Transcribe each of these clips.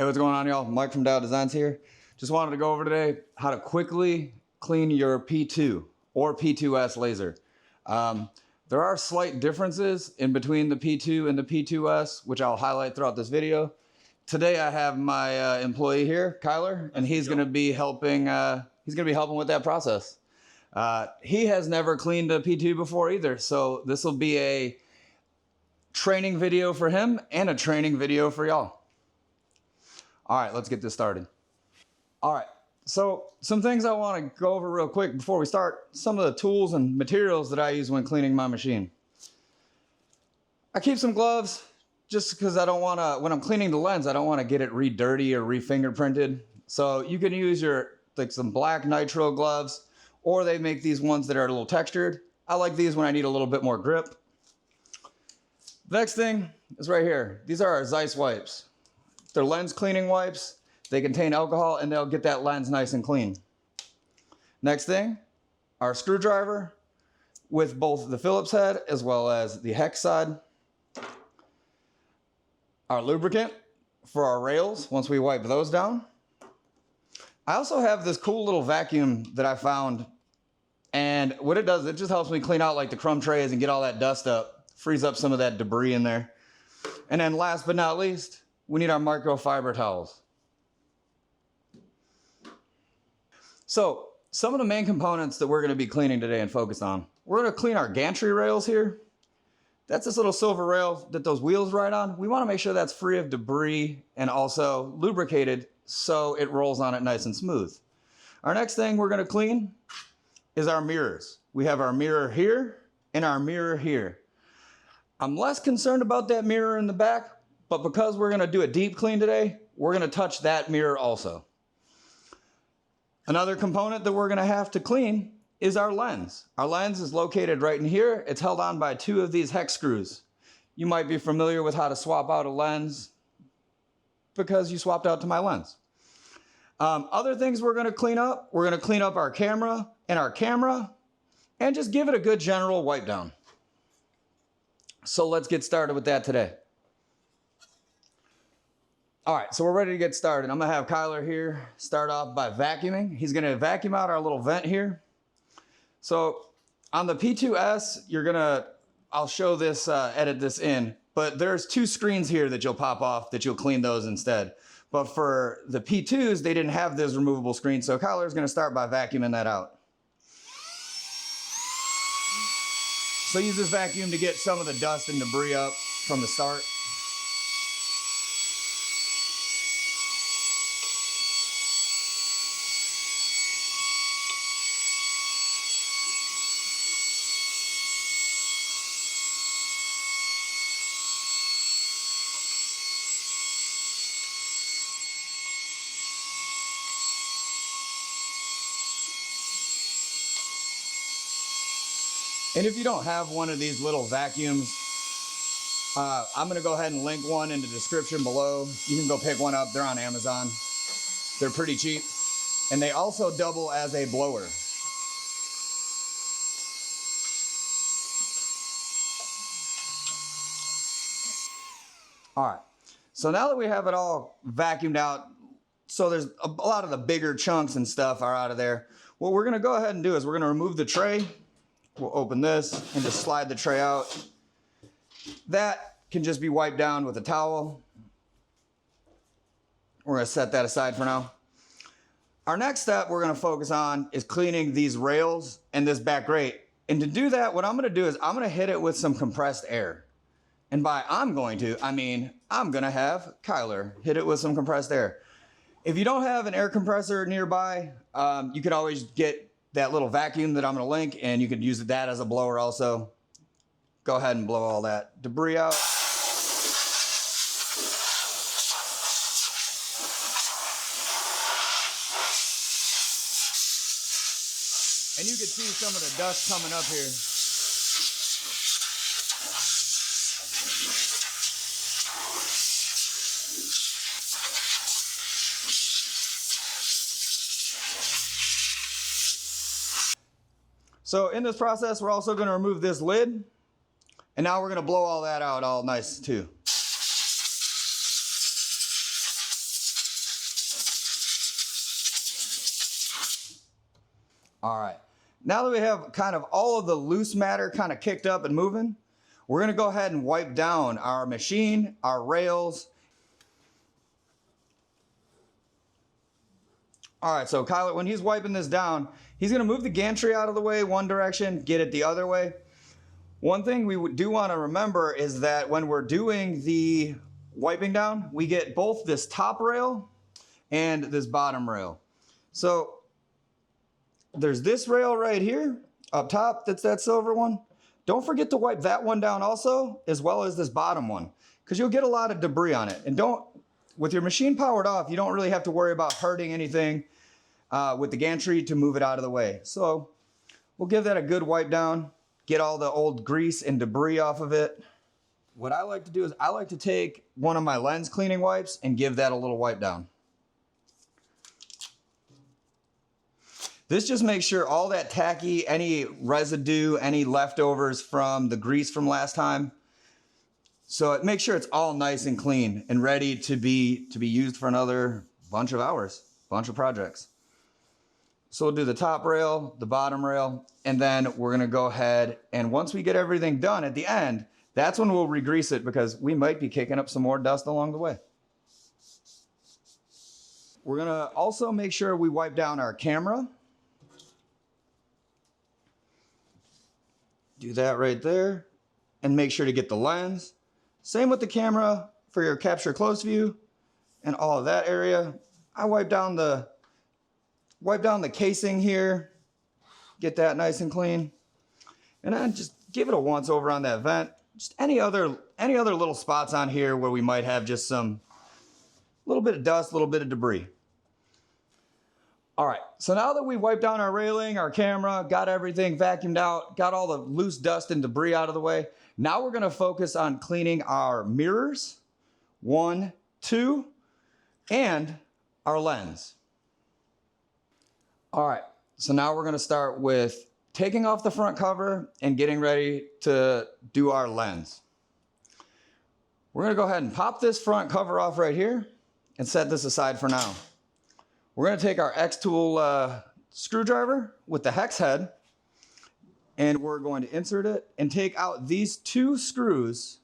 Hey, what's going on, y'all? Mike from Diode Designs here. Just wanted to go over today how to quickly clean your P2 or P2S laser. There are slight differences in between the P2 and the P2S, which I'll highlight throughout this video. Today I have my employee here, Kyler, and he's going to be helping. With that process. He has never cleaned a P2 before either, so this will be a training video for him and a training video for y'all. All right, let's get this started. All right, so some things I want to go over real quick before we start. Some of the tools and materials that I use when cleaning my machine. I keep some gloves just because I don't want to, when I'm cleaning the lens, I don't want to get it re-dirty or re-fingerprinted. So you can use some black nitrile gloves, or they make these ones that are a little textured. I like these when I need a little bit more grip. The next thing is right here. These are our Zeiss wipes. They're lens cleaning wipes. They contain alcohol and they'll get that lens nice and clean. Next thing, our screwdriver with both the Phillips head as well as the hex side. Our lubricant for our rails once we wipe those down. I also have this cool little vacuum that I found, and what it does, it just helps me clean out like the crumb trays and get all that dust up, frees up some of that debris in there. And then last but not least, we need our microfiber towels. So some of the main components that we're going to be cleaning today and focus on. We're going to clean our gantry rails here. That's this little silver rail that those wheels ride on. We want to make sure that's free of debris and also lubricated so it rolls on it nice and smooth. Our next thing we're going to clean is our mirrors. We have our mirror here and our mirror here. I'm less concerned about that mirror in the back, but because we're going to do a deep clean today, we're going to touch that mirror also. Another component that we're going to have to clean is our lens. Our lens is located right in here. It's held on by 2 of these hex screws. You might be familiar with how to swap out a lens because you swapped out to my lens. Other things we're going to clean up our camera and just give it a good general wipe down. So let's get started with that today. All right, so we're ready to get started. I'm gonna have Kyler here start off by vacuuming. He's gonna vacuum out our little vent here. So on the P2S, I'll show this, edit this in, but there's 2 screens here that you'll pop off that you'll clean those instead. But for the P2s, they didn't have those removable screens, so Kyler's gonna start by vacuuming that out. So use this vacuum to get some of the dust and debris up from the start. And if you don't have one of these little vacuums, I'm going to go ahead and link one in the description below. You can go pick one up. They're on Amazon. They're pretty cheap. And they also double as a blower. All right. So now that we have it all vacuumed out, so there's a lot of the bigger chunks and stuff are out of there. What we're going to go ahead and do is we're going to remove the tray. We'll open this and just slide the tray out. That can just be wiped down with a towel. We're going to set that aside for now. Our next step we're going to focus on is cleaning these rails and this back grate. And to do that, what I'm going to do is I'm going to hit it with some compressed air. And by I'm going to, I mean I'm going to have Kyler hit it with some compressed air. If you don't have an air compressor nearby, you could always get that little vacuum that I'm going to link, and you could use that as a blower also. Go ahead and blow all that debris out. And you can see some of the dust coming up here. So in this process, we're also going to remove this lid. And now we're going to blow all that out all nice too. All right, now that we have kind of all of the loose matter kind of kicked up and moving, we're gonna go ahead and wipe down our machine, our rails. All right, so Kyler, when he's wiping this down, he's gonna move the gantry out of the way one direction, get it the other way. One thing we do wanna remember is that when we're doing the wiping down, we get both this top rail and this bottom rail. So there's this rail right here up top, that's that silver one. Don't forget to wipe that one down also, as well as this bottom one, because you'll get a lot of debris on it. And with your machine powered off, you don't really have to worry about hurting anything with the gantry to move it out of the way. So we'll give that a good wipe down, get all the old grease and debris off of it. What I like to do is I like to take one of my lens cleaning wipes and give that a little wipe down. This just makes sure all that tacky, any residue, any leftovers from the grease from last time. So it makes sure it's all nice and clean and ready to be used for another bunch of hours, bunch of projects. So we'll do the top rail, the bottom rail, and then we're gonna go ahead and once we get everything done at the end, that's when we'll re-grease it because we might be kicking up some more dust along the way. We're gonna also make sure we wipe down our camera. Do that right there and make sure to get the lens. Same with the camera for your capture close view and all of that area. I wipe down the casing here, get that nice and clean. And then just give it a once over on that vent. Just any other little spots on here where we might have just some little bit of dust, a little bit of debris. All right, so now that we wiped down our railing, our camera, got everything vacuumed out, got all the loose dust and debris out of the way, now we're gonna focus on cleaning our mirrors, 1, 2, and our lens. All right, so now we're gonna start with taking off the front cover and getting ready to do our lens. We're gonna go ahead and pop this front cover off right here and set this aside for now. We're gonna take our xTool screwdriver with the hex head and we're going to insert it and take out these 2 screws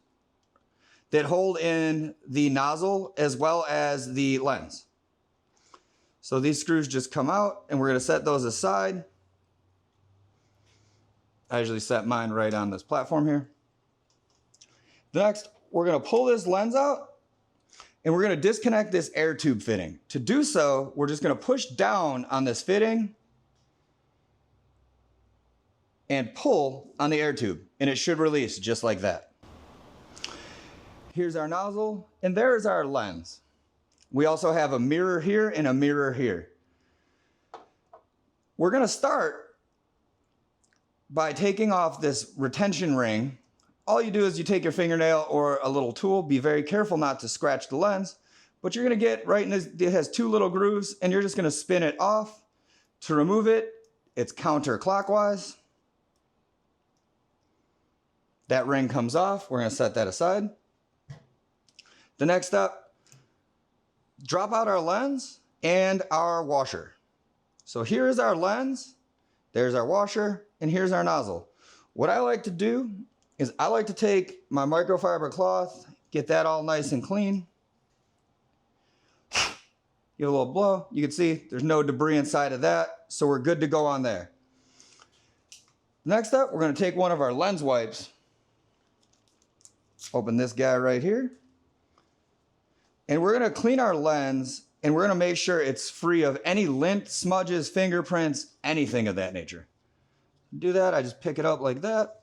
that hold in the nozzle as well as the lens. So these screws just come out and we're gonna set those aside. I usually set mine right on this platform here. Next, we're gonna pull this lens out and we're gonna disconnect this air tube fitting. To do so, we're just gonna push down on this fitting and pull on the air tube, and it should release just like that. Here's our nozzle, and there's our lens. We also have a mirror here and a mirror here. We're gonna start by taking off this retention ring. All you do is you take your fingernail or a little tool, be very careful not to scratch the lens, but you're gonna get right in this, it has 2 little grooves and you're just gonna spin it off. To remove it, it's counterclockwise. That ring comes off, we're gonna set that aside. The next step, drop out our lens and our washer. So here's our lens, there's our washer, and here's our nozzle. What I like to do is I like to take my microfiber cloth, get that all nice and clean. Give a little blow. You can see there's no debris inside of that, so we're good to go on there. Next up, we're gonna take one of our lens wipes. Open this guy right here. And we're gonna clean our lens and we're gonna make sure it's free of any lint, smudges, fingerprints, anything of that nature. Do that, I just pick it up like that.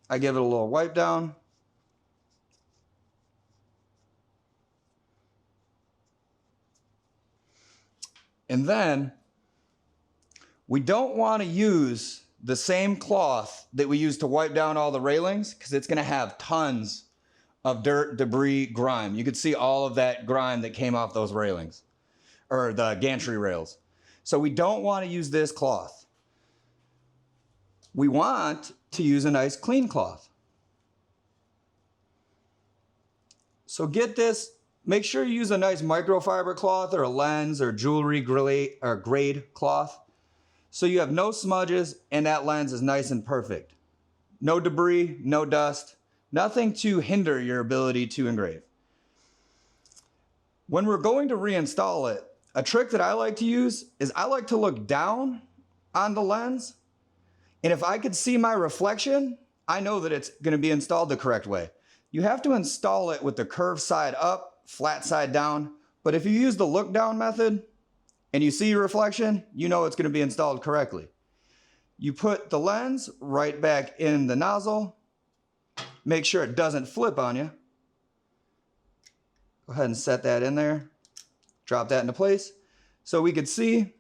I give it a little wipe down. And then we don't want to use the same cloth that we use to wipe down all the railings because it's going to have tons of dirt, debris, grime. You could see all of that grime that came off those railings or the gantry rails. So we don't want to use this cloth. We want to use a nice clean cloth. So get this, make sure you use a nice microfiber cloth or a lens or jewelry grade cloth. so you have no smudges and that lens is nice and perfect. No debris, no dust, nothing to hinder your ability to engrave. When we're going to reinstall it, a trick that I like to use is I like to look down on the lens, and if I could see my reflection, I know that it's going to be installed the correct way. You have to install it with the curved side up, flat side down, but if you use the look down method and you see your reflection, you know it's going to be installed correctly. You put the lens right back in the nozzle, make sure it doesn't flip on you. Go ahead and set that in there, drop that into place. So we could see,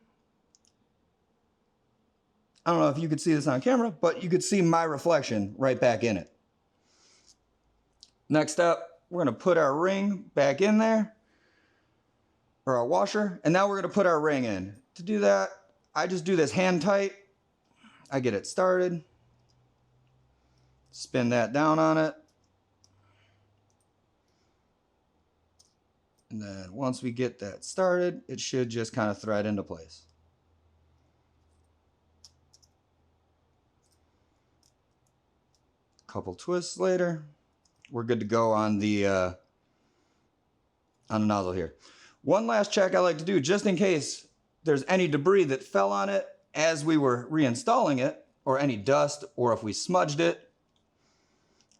I don't know if you could see this on camera, but you could see my reflection right back in it. Next up, we're going to put our ring back in there, or our washer, and now we're going to put our ring in. To do that, I just do this hand tight. I get it started, spin that down on it, and then once we get that started, it should just kind of thread into place. Couple twists later, we're good to go on the nozzle here. One last check I like to do, just in case there's any debris that fell on it as we were reinstalling it, or any dust, or if we smudged it.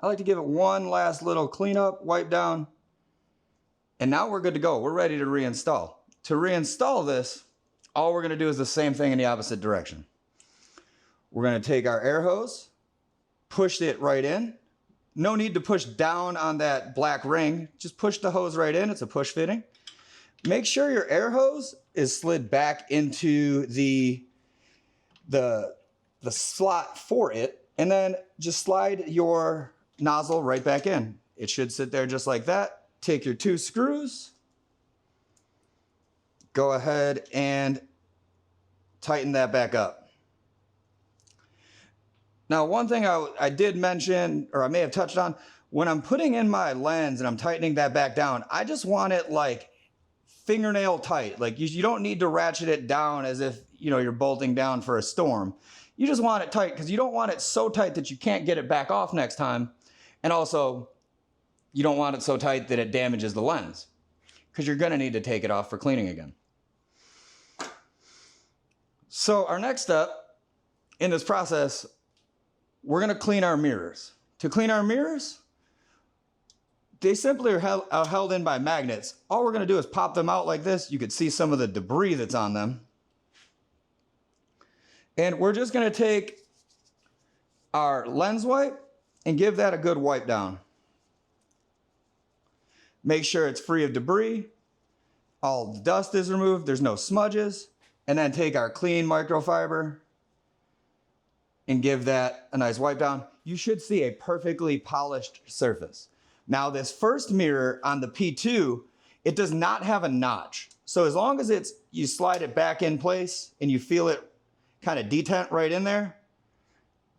I like to give it one last little cleanup, wipe down, and now we're good to go. We're ready to reinstall. To reinstall this, all we're gonna do is the same thing in the opposite direction. We're gonna take our air hose, push it right in. No need to push down on that black ring. Just push the hose right in. It's a push fitting. Make sure your air hose is slid back into the slot for it, and then just slide your nozzle right back in. It should sit there just like that. Take your 2 screws, go ahead and tighten that back up. Now, one thing I did mention, or I may have touched on, when I'm putting in my lens and I'm tightening that back down, I just want it like fingernail tight. Like you don't need to ratchet it down as if, you know, you're bolting down for a storm. You just want it tight because you don't want it so tight that you can't get it back off next time. And also, you don't want it so tight that it damages the lens, because you're going to need to take it off for cleaning again. So our next step in this process, we're going to clean our mirrors. To clean our mirrors, they simply are held in by magnets. All we're going to do is pop them out like this. You could see some of the debris that's on them. And we're just going to take our lens wipe and give that a good wipe down. Make sure it's free of debris. All the dust is removed. There's no smudges. And then take our clean microfiber and give that a nice wipe down. You should see a perfectly polished surface. Now, this first mirror on the P2, it does not have a notch. So as long as you slide it back in place and you feel it kind of detent right in there,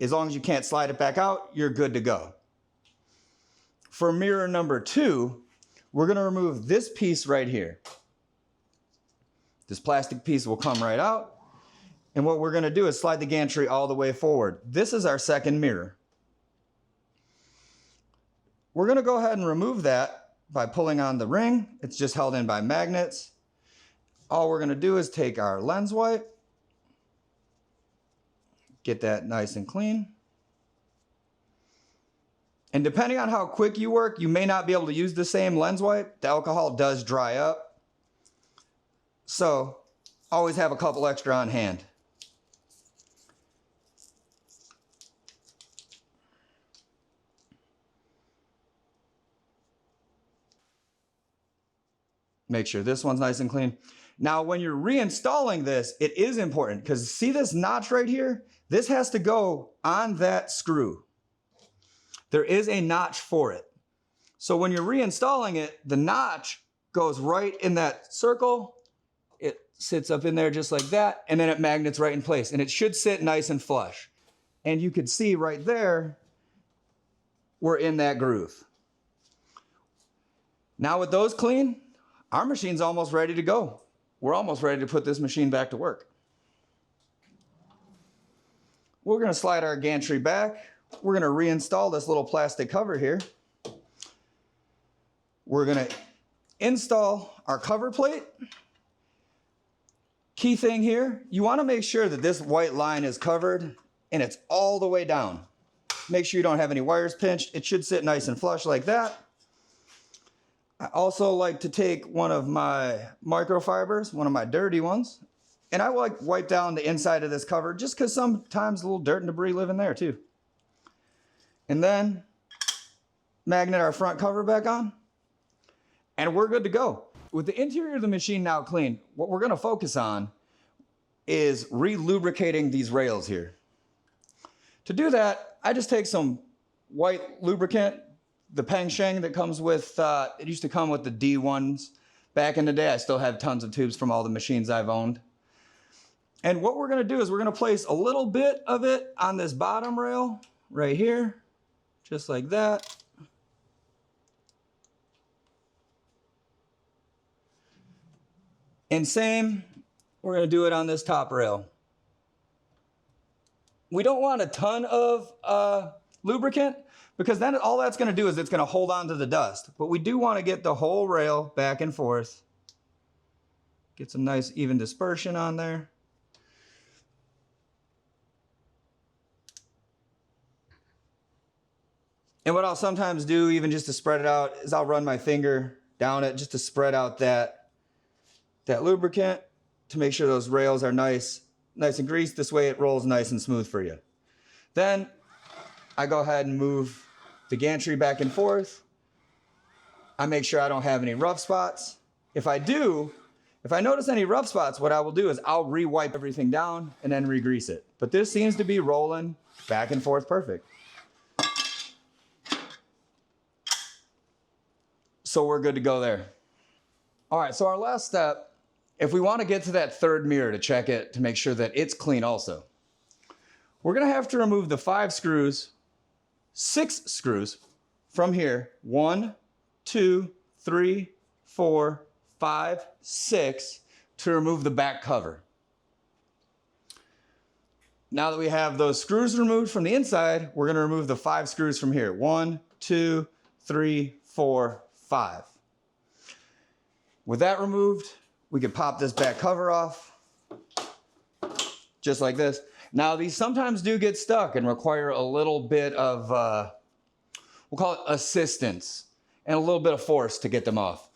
as long as you can't slide it back out, you're good to go. For mirror number 2, we're going to remove this piece right here. This plastic piece will come right out. And what we're going to do is slide the gantry all the way forward. This is our second mirror. We're going to go ahead and remove that by pulling on the ring. It's just held in by magnets. All we're going to do is take our lens wipe, get that nice and clean. And depending on how quick you work, you may not be able to use the same lens wipe. The alcohol does dry up. So always have a couple extra on hand. Make sure this one's nice and clean. Now, when you're reinstalling this, it is important because see this notch right here? This has to go on that screw. There is a notch for it. So when you're reinstalling it, the notch goes right in that circle. It sits up in there just like that, and then it magnets right in place. And it should sit nice and flush. And you can see right there, we're in that groove. Now with those clean, our machine's almost ready to go. We're almost ready to put this machine back to work. we're gonna slide our gantry back. We're gonna reinstall this little plastic cover here. We're gonna install our cover plate. Key thing here, you wanna make sure that this white line is covered and it's all the way down. Make sure you don't have any wires pinched. It should sit nice and flush like that. I also like to take one of my microfibers, one of my dirty ones, and I like wipe down the inside of this cover just because sometimes a little dirt and debris live in there too. And then magnet our front cover back on, and we're good to go. With the interior of the machine now clean, what we're gonna focus on is re-lubricating these rails here. To do that, I just take some white lubricant, the Peng Sheng that comes with, it used to come with the D1s. Back in the day, I still have tons of tubes from all the machines I've owned. And what we're gonna do is we're gonna place a little bit of it on this bottom rail right here, just like that. And same, we're gonna do it on this top rail. We don't want a ton of lubricant because then all that's gonna do is it's gonna hold on to the dust. But we do wanna get the whole rail back and forth. Get some nice even dispersion on there. And what I'll sometimes do, even just to spread it out, is I'll run my finger down it just to spread out that lubricant to make sure those rails are nice and greased. This way it rolls nice and smooth for you. Then I go ahead and move the gantry back and forth. I make sure I don't have any rough spots. If I notice any rough spots, what I will do is I'll re-wipe everything down and then re-grease it. But this seems to be rolling back and forth perfect. So we're good to go there. All right, so our last step, if we want to get to that third mirror to check it, to make sure that it's clean also, we're going to have to remove the 6 screws from here. 1, 2, 3, 4, 5, 6 to remove the back cover. Now that we have those screws removed from the inside, we're going to remove the 5 screws from here. 1, 2, 3, 4, 5. With that removed, we can pop this back cover off, just like this. Now these sometimes do get stuck and require a little bit of, we'll call it assistance, and a little bit of force to get them off.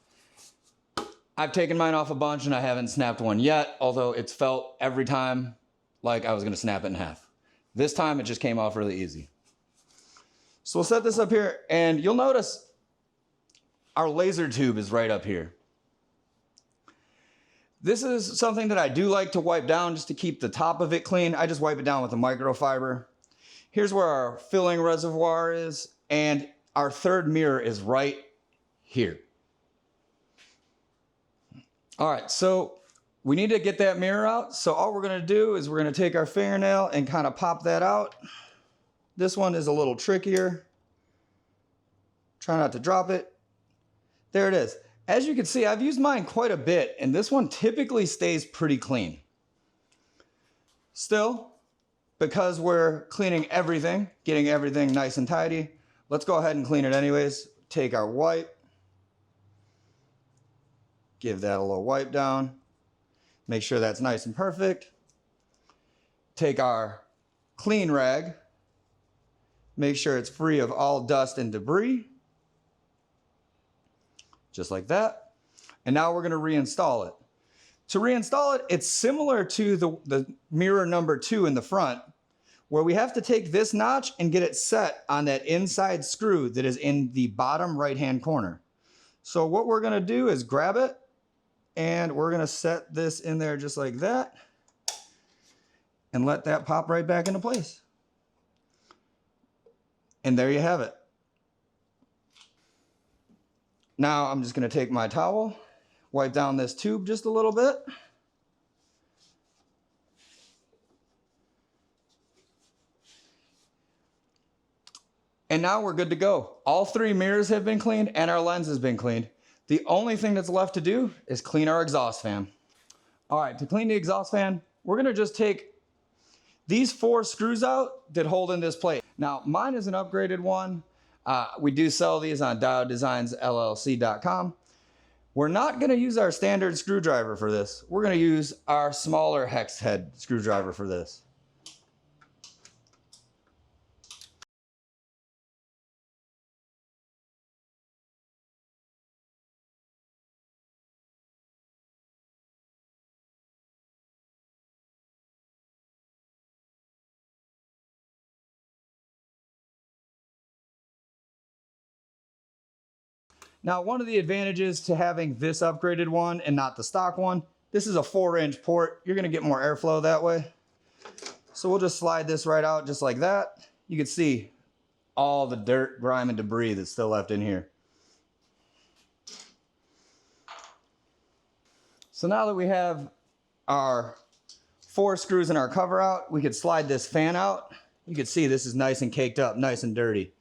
I've taken mine off a bunch and I haven't snapped one yet, although it's felt every time like I was gonna snap it in half. This time it just came off really easy. So we'll set this up here, and you'll notice our laser tube is right up here. This is something that I do like to wipe down just to keep the top of it clean. I just wipe it down with a microfiber. Here's where our filling reservoir is, and our third mirror is right here. All right, so we need to get that mirror out. So all we're gonna do is we're gonna take our fingernail and kind of pop that out. This one is a little trickier. Try not to drop it. There it is. As you can see, I've used mine quite a bit, and this one typically stays pretty clean. Still, because we're cleaning everything, getting everything nice and tidy, let's go ahead and clean it anyways. Take our wipe, give that a little wipe down, make sure that's nice and perfect. Take our clean rag, make sure it's free of all dust and debris. Just like that. And now we're going to reinstall it. To reinstall it, it's similar to the mirror number 2 in the front, where we have to take this notch and get it set on that inside screw that is in the bottom right-hand corner. So what we're going to do is grab it, and we're going to set this in there just like that, and let that pop right back into place. And there you have it. Now I'm just going to take my towel, wipe down this tube just a little bit. And now we're good to go. All 3 mirrors have been cleaned and our lens has been cleaned. The only thing that's left to do is clean our exhaust fan. All right, to clean the exhaust fan, we're going to just take these 4 screws out that hold in this plate. Now, mine is an upgraded one. We do sell these on DiodeDesignsLLC.com. We're not going to use our standard screwdriver for this. We're going to use our smaller hex head screwdriver for this. Now, one of the advantages to having this upgraded one and not the stock one, this is a 4-inch port. You're going to get more airflow that way. So we'll just slide this right out just like that. You can see all the dirt, grime, and debris that's still left in here. So now that we have our 4 screws in our cover out, we could slide this fan out. You can see this is nice and caked up, nice and dirty.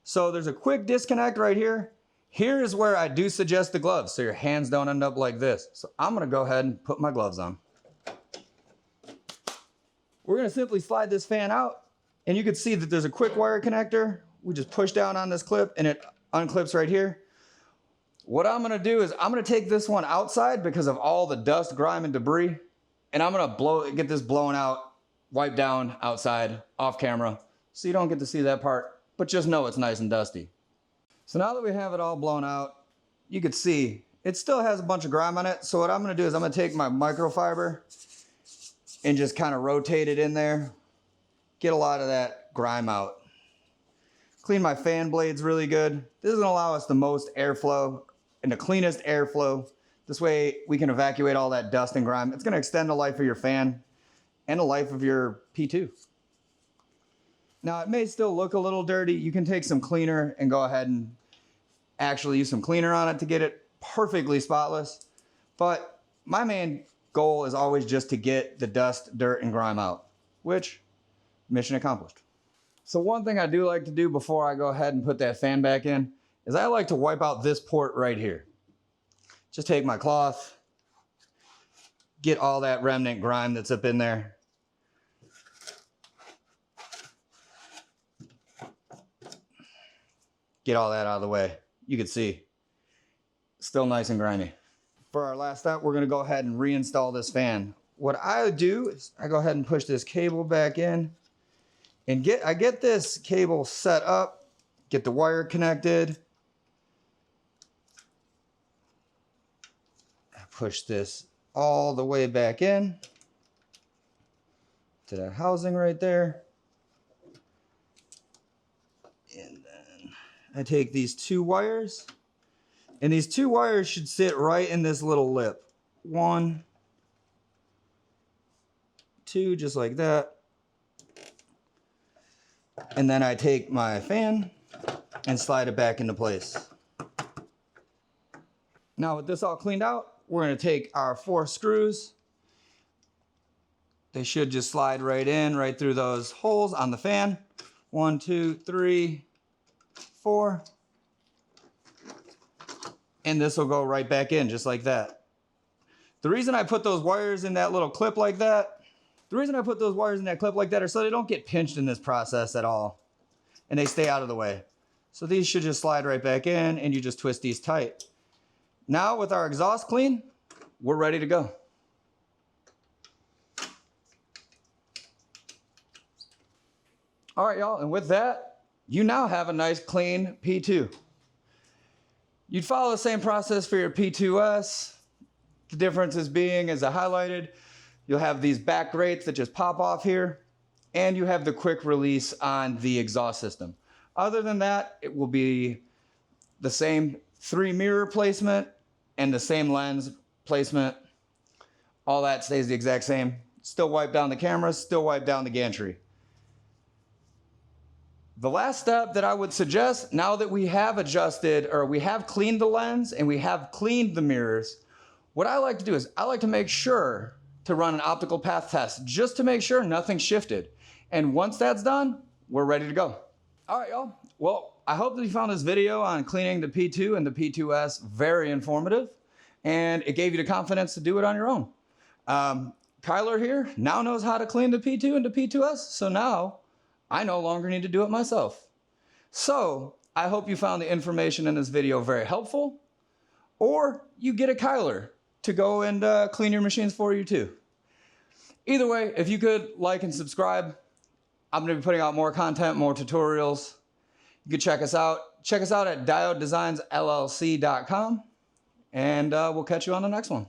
So there's a quick disconnect right here. Here is where I do suggest the gloves, so your hands don't end up like this. So I'm gonna go ahead and put my gloves on. We're gonna simply slide this fan out, and you can see that there's a quick wire connector. We just push down on this clip and it unclips right here. What I'm gonna do is I'm gonna take this one outside because of all the dust, grime, and debris, and I'm gonna get this blown out, wipe down outside, off camera, so you don't get to see that part, but just know it's nice and dusty. So now that we have it all blown out, you can see it still has a bunch of grime on it. So what I'm gonna do is I'm gonna take my microfiber and just kind of rotate it in there, get a lot of that grime out. Clean my fan blades really good. This is gonna allow us the most airflow and the cleanest airflow. This way we can evacuate all that dust and grime. It's gonna extend the life of your fan and the life of your P2. Now, it may still look a little dirty. You can take some cleaner and go ahead and actually use some cleaner on it to get it perfectly spotless. But my main goal is always just to get the dust, dirt, and grime out, which, mission accomplished. So one thing I do like to do before I go ahead and put that fan back in is I like to wipe out this port right here. Just take my cloth, get all that remnant grime that's up in there. Get all that out of the way. You can see, still nice and grimy. For our last step, we're gonna go ahead and reinstall this fan. What I do is I go ahead and push this cable back in and I get this cable set up, get the wire connected. I push this all the way back in to that housing right there. And then I take these 2 wires, and these 2 wires should sit right in this little lip. 1, 2, just like that. And then I take my fan and slide it back into place. Now with this all cleaned out, we're gonna take our 4 screws. They should just slide right in, right through those holes on the fan. 1, 2, 3, 4. And this will go right back in just like that. The reason I put those wires in that little clip like that, are so they don't get pinched in this process at all. And they stay out of the way. So these should just slide right back in, and you just twist these tight. Now with our exhaust clean, we're ready to go. All right, y'all, and with that, you now have a nice clean P2. You'd follow the same process for your P2S. The differences being, as I highlighted, you'll have these back grates that just pop off here, and you have the quick release on the exhaust system. Other than that, it will be the same 3 mirror placement and the same lens placement. All that stays the exact same. Still wipe down the cameras, still wipe down the gantry. The last step that I would suggest, now that we have adjusted, or we have cleaned the lens and we have cleaned the mirrors, what I like to do is I like to make sure to run an optical path test just to make sure nothing shifted. And once that's done, we're ready to go. All right, y'all. Well, I hope that you found this video on cleaning the P2 and the P2S very informative, and it gave you the confidence to do it on your own. Kyler here now knows how to clean the P2 and the P2S, so now I no longer need to do it myself. So I hope you found the information in this video very helpful, or you get a Kyler to go and clean your machines for you too. Either way, if you could like and subscribe, I'm going to be putting out more content, more tutorials. You can check us out. Check us out at diodedesignsllc.com, and we'll catch you on the next one.